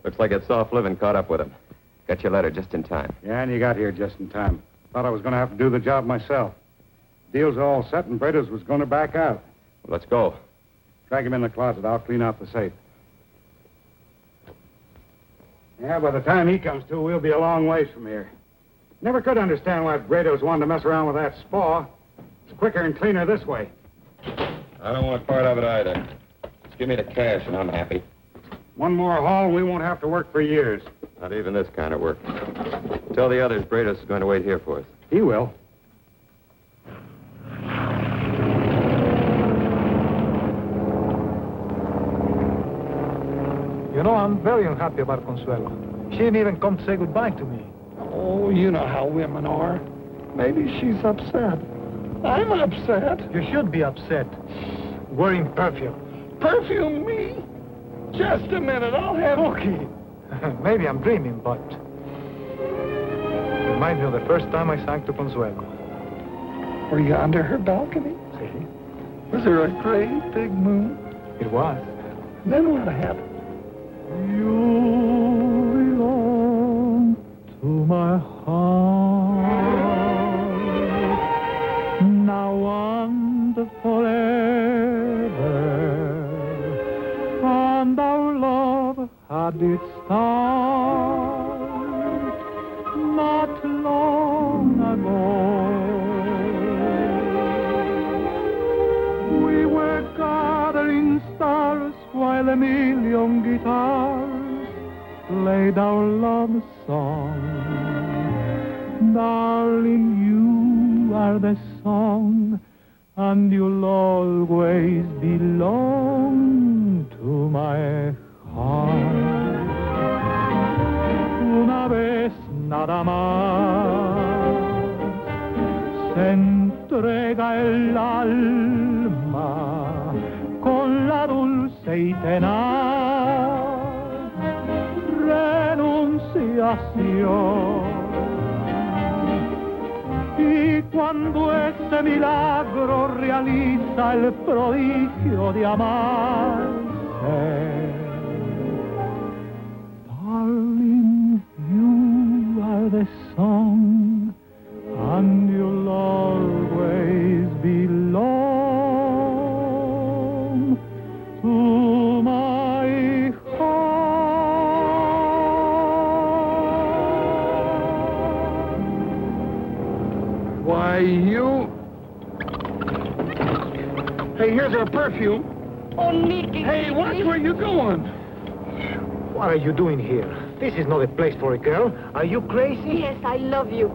Looks like that soft living caught up with him. Got your letter just in time. Yeah, and you got here just in time. Thought I was going to have to do the job myself. Deal's all set, and Brados was going to back out. Well, let's go. Drag him in the closet. I'll clean out the safe. Yeah, by the time he comes to, we'll be a long ways from here. Never could understand why Brados wanted to mess around with that spa. It's quicker and cleaner this way. I don't want part of it either. Just give me the cash and I'm happy. One more haul and we won't have to work for years. Not even this kind of work. Tell the others Brados is going to wait here for us. He will. You know, I'm very unhappy about Consuelo. She didn't even come to say goodbye to me. Oh, you know how women are. Maybe she's upset. I'm upset. You should be upset. Wearing perfume. Perfume me? Just a minute, I'll have... Okay. Maybe I'm dreaming, but... Reminds me of the first time I sang to Consuelo. Were you under her balcony? See? Was there a great big moon? It was. Then what happened? You belong to my heart, now and forever, and our love had its start not long ago. We were gathering stars while a million guitars played our love song. Darling, you are the song, and you'll always belong to my heart. Una vez nada más se entrega el alma con la dulce y tenaz renunciación. Y cuando ese milagro realiza el prodigio de amarse, darling, you are the song, and you'll always belong to my heart. Why, you... Hey, here's our perfume. Oh, Nicky. Hey, watch where you're going. What are you doing here? This is not a place for a girl. Are you crazy? Yes, I love you.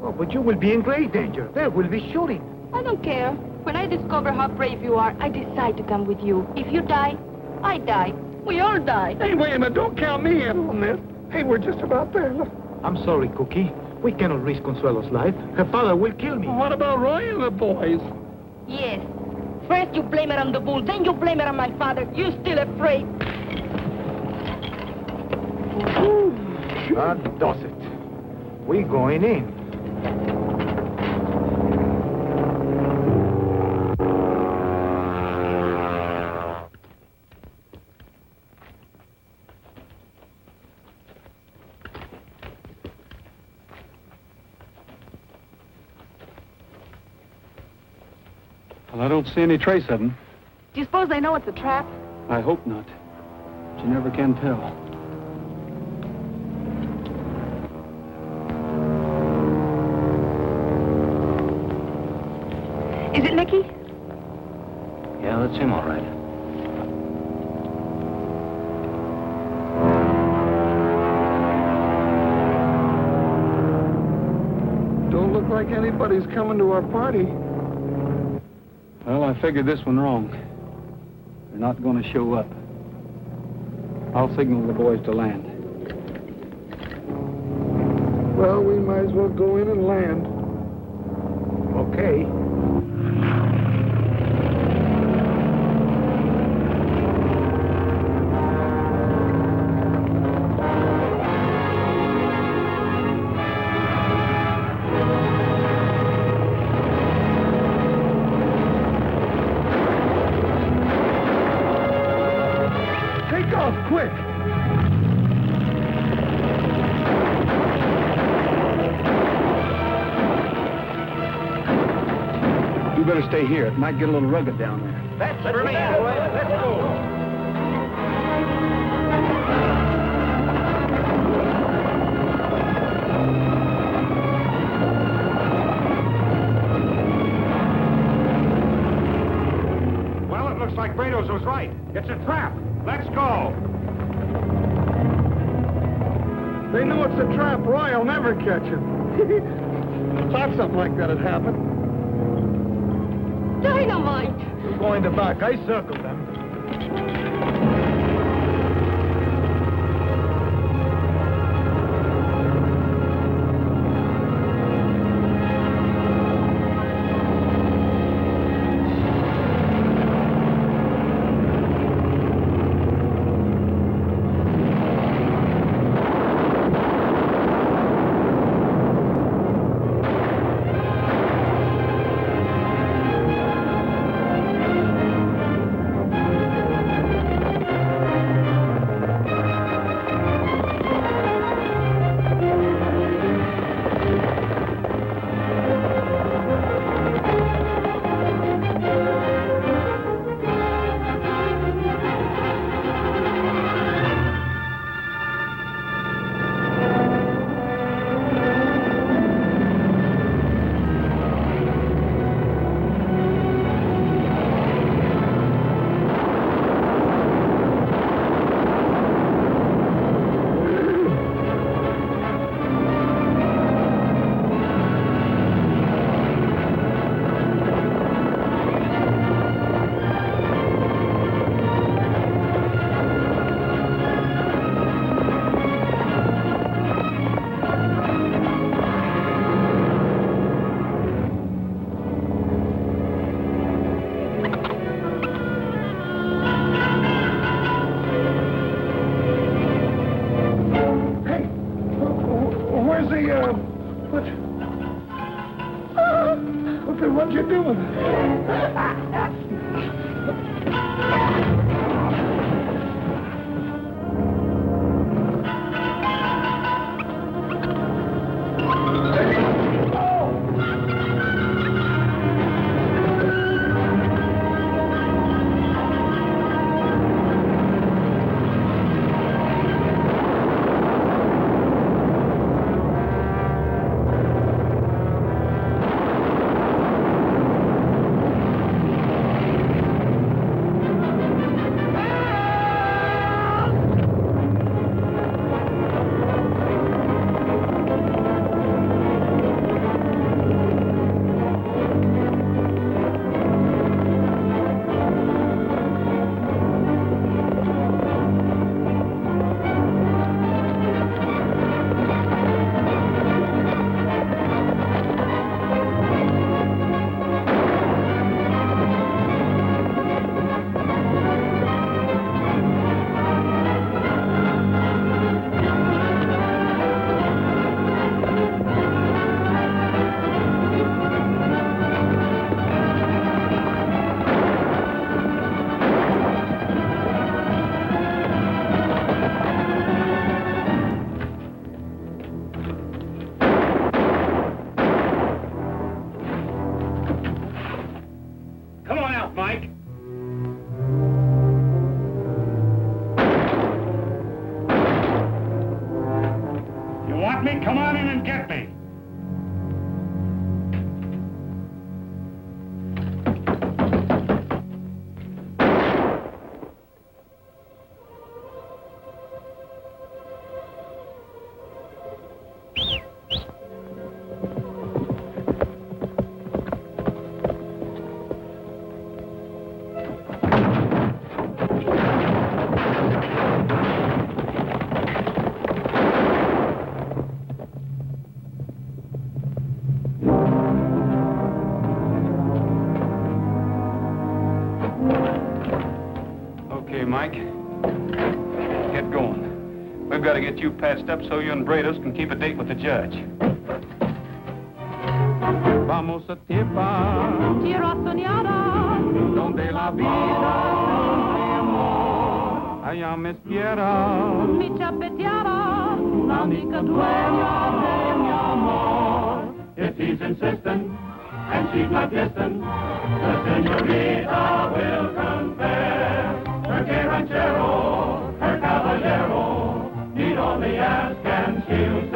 Oh, but you will be in great danger. There will be shooting. I don't care. When I discover how brave you are, I decide to come with you. If you die, I die. We all die. Hey, wait a minute. Don't count me in on this. Hey, we're just about there. Look. I'm sorry, Cookie. We cannot risk Consuelo's life. Her father will kill me. What about Roy and the boys? Yes. First you blame it on the bull, then you blame it on my father. You still afraid. That does it. We going in. Well, I don't see any trace of them. Do you suppose they know it's a trap? I hope not. But you never can tell. Is it Nicky? Yeah, that's him, all right. Don't look like anybody's coming to our party. Well, I figured this one wrong. They're not going to show up. I'll signal the boys to land. Well, we might as well go in and land. Okay. Take off, quick! better stay here. It might get a little rugged down there. That's for me, boy. Let's go. Well, it looks like Brados was right. It's a trap. Let's go. They know it's a trap. Roy will never catch him. Thought something like that had happened. Dynamite! We're going to back. I circled them. What you doing? Come on in and get me. Mike. Get going. We've got to get you patched up so you and Brados can keep a date with the judge. Vamos a tierra, tierra soñada, donde la vida mi amor. Allá me espera mi chapeteada, la única dueña de mi amor. If he's insistent and she's not distant. The senorita will confess. Her gay ranchero, her caballero, need only ask and she'll